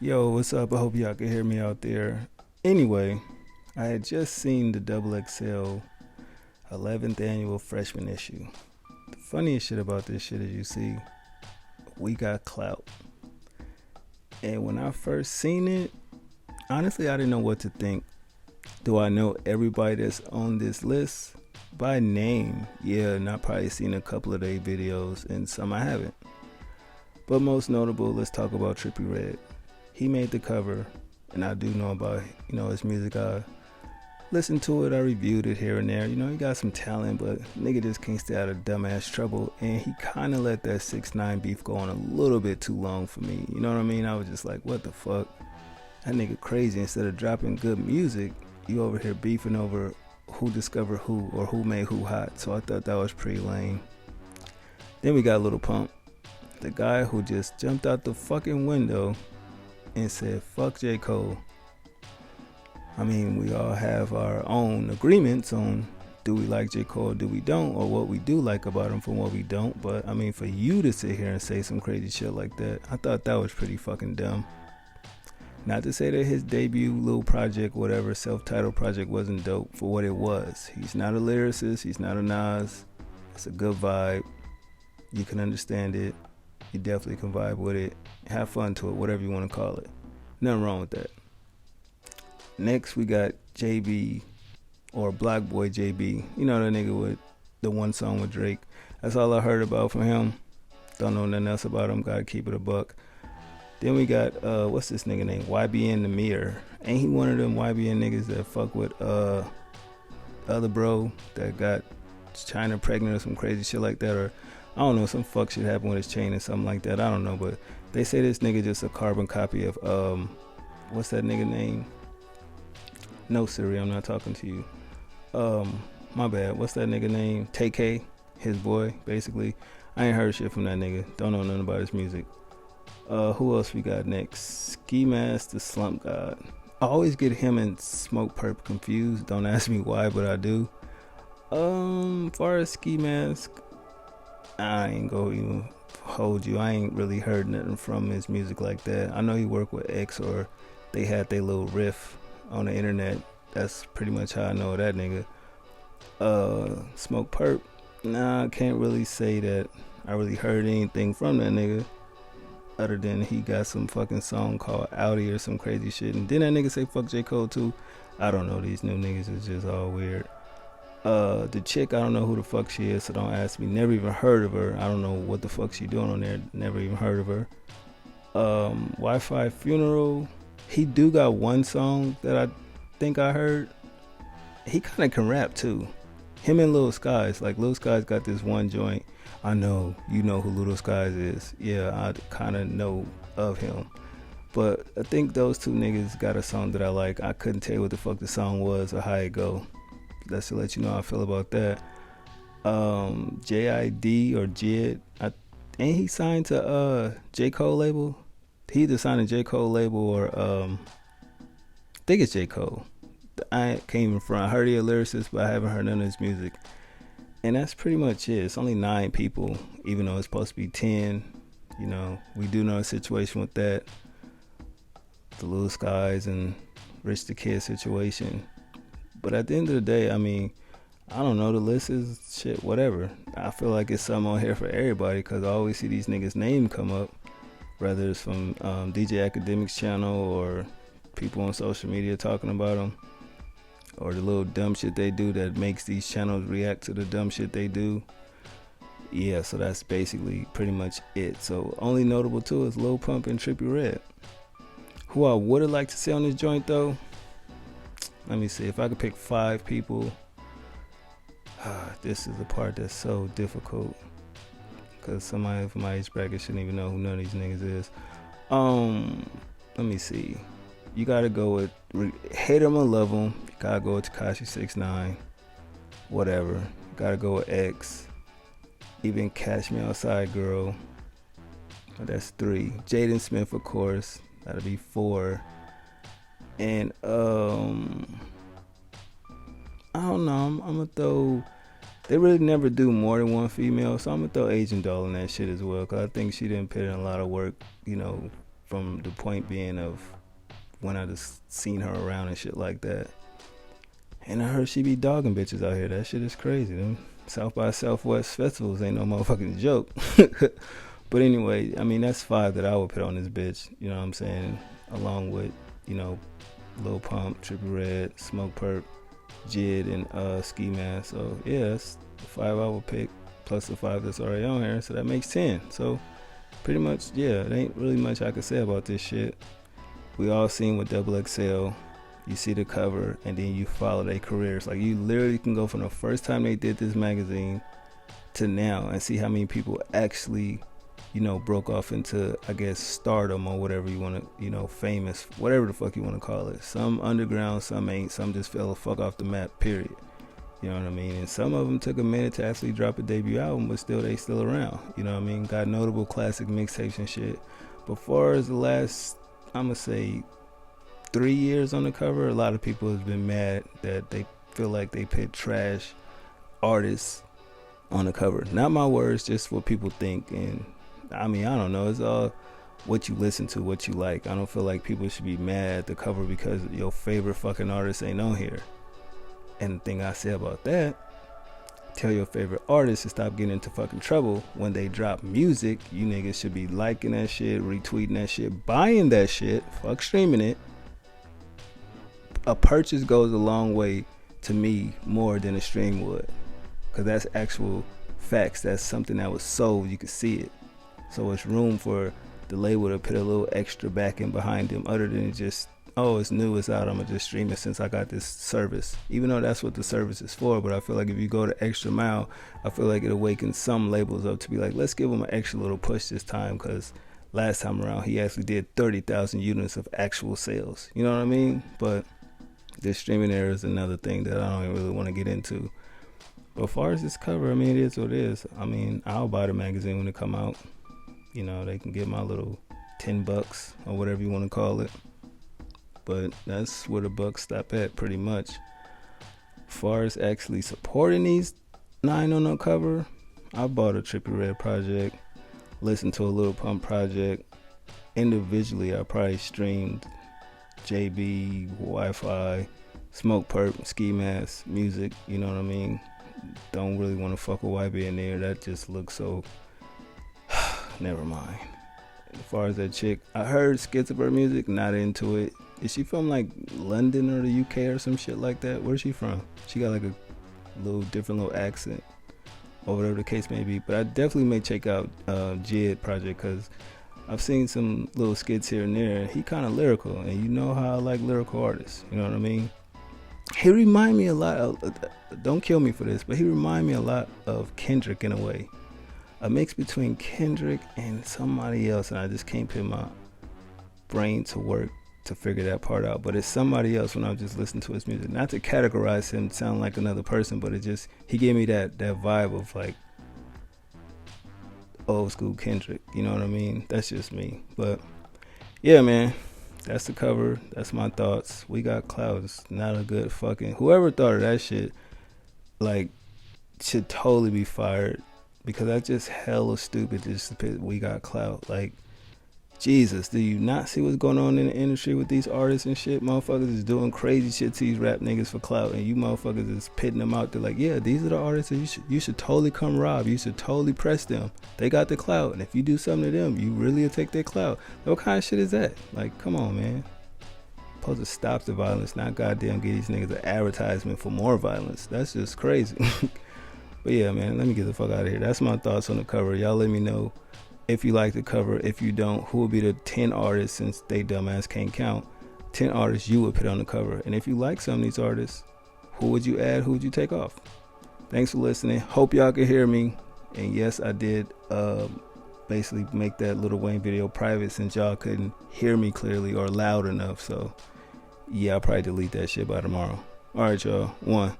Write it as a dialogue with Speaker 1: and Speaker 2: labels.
Speaker 1: Yo, what's up? I hope y'all can hear me out there. Anyway, I had just seen the Double XL 11th annual freshman issue. The funniest shit about this shit is you see, we got clout. And when I first seen it, honestly, I didn't know what to think. Do I know everybody that's on this list? By name, yeah, and I probably seen a couple of their videos, and some I haven't. But most notable, let's talk about Trippie Redd. He made the cover, and I do know about his music. I listened to it, I reviewed it here and there. He got some talent, but nigga just can't stay out of dumbass trouble. And he kind of let that 6ix9ine beef go on a little bit too long for me. You know what I mean? I was just like, what the fuck? That nigga crazy. Instead of dropping good music, you over here beefing over who discovered who or who made who hot. So I thought that was pretty lame. Then we got Lil Pump, the guy who just jumped out the fucking window and said, fuck J. Cole. I mean, we all have our own agreements on do we like J. Cole, do we don't, or what we do like about him from what we don't. But, I mean, for you to sit here and say some crazy shit like that, I thought that was pretty fucking dumb. Not to say that his debut little project, whatever, self-titled project wasn't dope for what it was. He's not a lyricist. He's not a Nas. It's a good vibe. You can understand it. You definitely can vibe with it. Have fun to it, whatever you want to call it. Nothing wrong with that. Next, we got JB, or Black Boy JB. You know that nigga with the one song with Drake. That's all I heard about from him. Don't know nothing else about him. Gotta keep it a buck. Then we got, what's this nigga name? YBN The Mirror. Ain't he one of them YBN niggas that fuck with other bro that got China pregnant or some crazy shit like that? Or I don't know, some fuck shit happened with his chain or something like that. I don't know, but they say this nigga just a carbon copy of what's that nigga name? No, Siri, I'm not talking to you. My bad. What's that nigga name? TK, his boy, basically. I ain't heard shit from that nigga. Don't know nothing about his music. Who else we got next? Ski Mask, the Slump God. I always get him and Smokepurpp confused. Don't ask me why, but I do. Far as Ski Mask, I ain't gonna even hold you. I ain't really heard nothing from his music like that. I know he worked with X, or they had their little riff on the internet. That's pretty much how I know that nigga. Smokepurpp, nah, I can't really say that I really heard anything from that nigga, other than he got some fucking song called Audi or some crazy shit. And then that nigga say fuck J. Cole too. I don't know, these new niggas is just all weird. The chick, I don't know who the fuck she is, so don't ask me. Never even heard of her. I don't know what the fuck she doing on there. Never even heard of her. Wi-Fi Funeral, he do got one song that I think I heard. He kind of can rap too. Him and Lil Skies, like Lil Skies got this one joint. I know, you know who Lil Skies is. Yeah, I kind of know of him. But I think those two niggas got a song that I like. I couldn't tell you what the fuck the song was or how it go. That's to let you know how I feel about that. JID or Jid, ain't he signed to J. Cole label? He either signed a J. Cole label or I think it's J. Cole. I can't even front. I heard he a lyricist, but I haven't heard none of his music. And that's pretty much it. It's only 9 people, even though it's supposed to be 10. We do know a situation with that. The Lil Skies and Rich the Kid situation. But at the end of the day, I mean, I don't know, the list is shit, whatever. I feel like it's something on here for everybody, because I always see these niggas' name come up, whether it's from DJ Academic's channel or people on social media talking about them, or the little dumb shit they do that makes these channels react to the dumb shit they do. Yeah, so that's basically pretty much it. So only notable too is Lil Pump and Trippie Redd. Who I would have liked to see on this joint though, let me see if I could pick 5 people. This is the part that's so difficult, because somebody from my age bracket shouldn't even know who none of these niggas is. Let me see. You gotta go with hate him or love him. You gotta go with Tekashi 6ix9ine. Whatever. You gotta go with X. Even Catch Me Outside Girl. That's 3. Jaden Smith, of course. That'll be 4. And I don't know. I'm gonna throw. They really never do more than one female, so I'm gonna throw Agent Doll in that shit as well, because I think she didn't put in a lot of work, from the point being of when I just seen her around and shit like that. And I heard she be dogging bitches out here. That shit is crazy. Them South by Southwest festivals ain't no motherfucking joke. But anyway, I mean, that's 5 that I would put on this bitch. You know what I'm saying? Along with, you know, Lil Pump, Trippie Redd, Smoke Perp, Jid, and Ski Mask. So yeah, that's the 5 I would pick, plus the 5 that's already on here. So that makes 10. So pretty much, yeah, it ain't really much I could say about this shit. We all seen with Double XL. You see the cover, and then you follow their careers. Like, you literally can go from the first time they did this magazine to now and see how many people actually, you know, broke off into, I guess, stardom or whatever you want to, you know, famous, whatever the fuck you want to call it. Some underground, some ain't, some just fell the fuck off the map, period. You know what I mean? And some of them took a minute to actually drop a debut album, but still, they still around. You know what I mean? Got notable classic mixtapes and shit. But far as the last, I'm going to say, 3 years on the cover, a lot of people have been mad that they feel like they put trash artists on the cover. Not my words, just what people think. And I mean, I don't know, it's all what you listen to, what you like. I don't feel like people should be mad at the cover because your favorite fucking artist ain't on here. And the thing I say about that, tell your favorite artist to stop getting into fucking trouble when they drop music. You niggas should be liking that shit, retweeting that shit, buying that shit, fuck streaming it. A purchase goes a long way to me more than a stream would, because that's actual facts. That's something that was sold. You could see it. So it's room for the label to put a little extra backing behind them, other than just, oh, it's new, it's out, I'm gonna just stream it since I got this service. Even though that's what the service is for, but I feel like if you go the extra mile, I feel like it awakens some labels up to be like, let's give them an extra little push this time, because last time around he actually did 30,000 units of actual sales. You know what I mean? But this streaming era is another thing that I don't really want to get into. But as far as this cover, I mean, it is what it is. I mean, I'll buy the magazine when it come out. You know, they can get my little $10 or whatever you want to call it. But that's where the buck stop at, pretty much. As far as actually supporting these 9 on the cover, I bought a Trippie Redd project, listened to a Lil Pump project. Individually, I probably streamed JB, Wi-Fi, Smoke Perp, Ski Mask, music, you know what I mean? Don't really want to fuck with YB in there. That just looks so... Never mind. As far as that chick, I heard Schizoberg music, not into it. Is she from like London or the UK or some shit like that? Where's she from? She got like a little different little accent, or whatever the case may be. But I definitely may check out Jid project, because I've seen some little skits here and there. He kind of lyrical, and you know how I like lyrical artists. You know what I mean? He remind me a lot of, don't kill me for this, but he remind me a lot of Kendrick in a way. A mix between Kendrick and somebody else, and I just can't put my brain to work to figure that part out. But it's somebody else when I'm just listening to his music. Not to categorize him sound like another person, but it just, he gave me that vibe of like old school Kendrick, you know what I mean? That's just me. But yeah, man, that's the cover. That's my thoughts. We Got Clout. It's not a good fucking, whoever thought of that shit, like, should totally be fired, because that's just hella stupid just to put We Got Clout. Like, Jesus, do you not see what's going on in the industry with these artists and shit? Motherfuckers is doing crazy shit to these rap niggas for clout, and you motherfuckers is pitting them out. They're like, yeah, these are the artists that you should totally come rob. You should totally press them. They got the clout, and if you do something to them, you really will take their clout. What kind of shit is that? Like, come on, man. Supposed to stop the violence, not goddamn get these niggas an advertisement for more violence. That's just crazy. But yeah, man, let me get the fuck out of here. That's my thoughts on the cover. Y'all let me know if you like the cover. If you don't, who will be the 10 artists, since they dumbass can't count, 10 artists you would put on the cover? And if you like some of these artists, who would you add, who would you take off? Thanks for listening. Hope y'all can hear me. And yes, I did basically make that Lil Wayne video private, since y'all couldn't hear me clearly or loud enough. So yeah, I'll probably delete that shit by tomorrow. All right, y'all. 1.